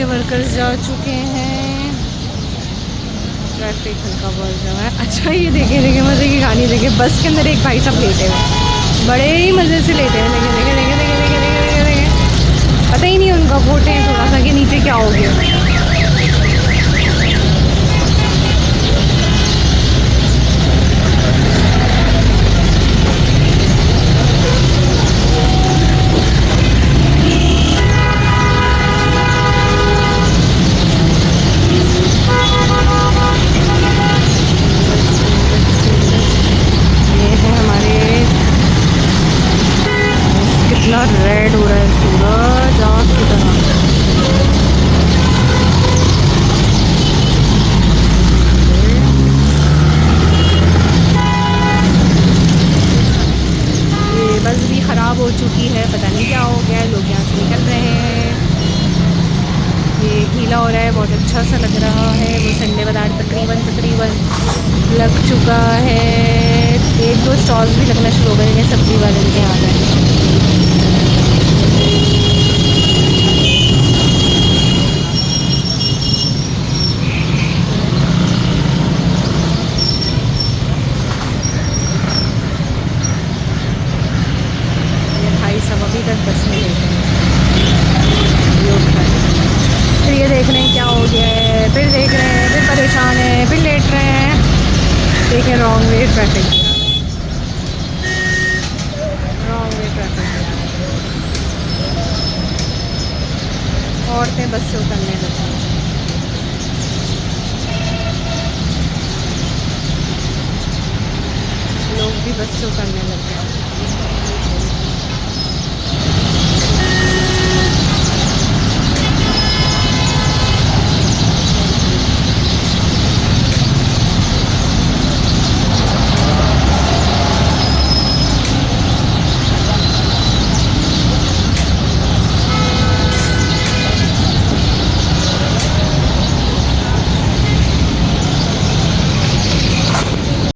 के वर्कर्स जा चुके हैं। ट्रैफिक हल्का बहुत जमा है। अच्छा ये देखे मज़े की कहानी देखे, बस के अंदर एक भाई साहब लेटे हुए, बड़े ही मज़े से लेटे हुए। देखे पता ही नहीं उनका, घोटे हैं थोड़ा सा कि नीचे क्या हो गया। कितना रेड हो रहा है सूरज आग की तरह। ये बस भी ख़राब हो चुकी है, पता नहीं क्या हो गया, लोग यहाँ से निकल रहे हैं। ये गीला हो रहा है, बहुत अच्छा सा लग रहा है। वो संडे बाज़ार तकरीबन लग चुका है। एक दो स्टॉल्स भी लगना शुरू हो गए हैं सब्ज़ी वाले के यहाँ पे। सब अभी तक बस में लेटे हैं, फिर ये देख रहे हैं क्या हो गया है, फिर देख रहे हैं, फिर परेशान है, फिर लेट रहे हैं। देखें रॉन्ग वे ट्रैफिक, औरतें बस से उतरने लगी, लोग भी बस से उतरने लगे।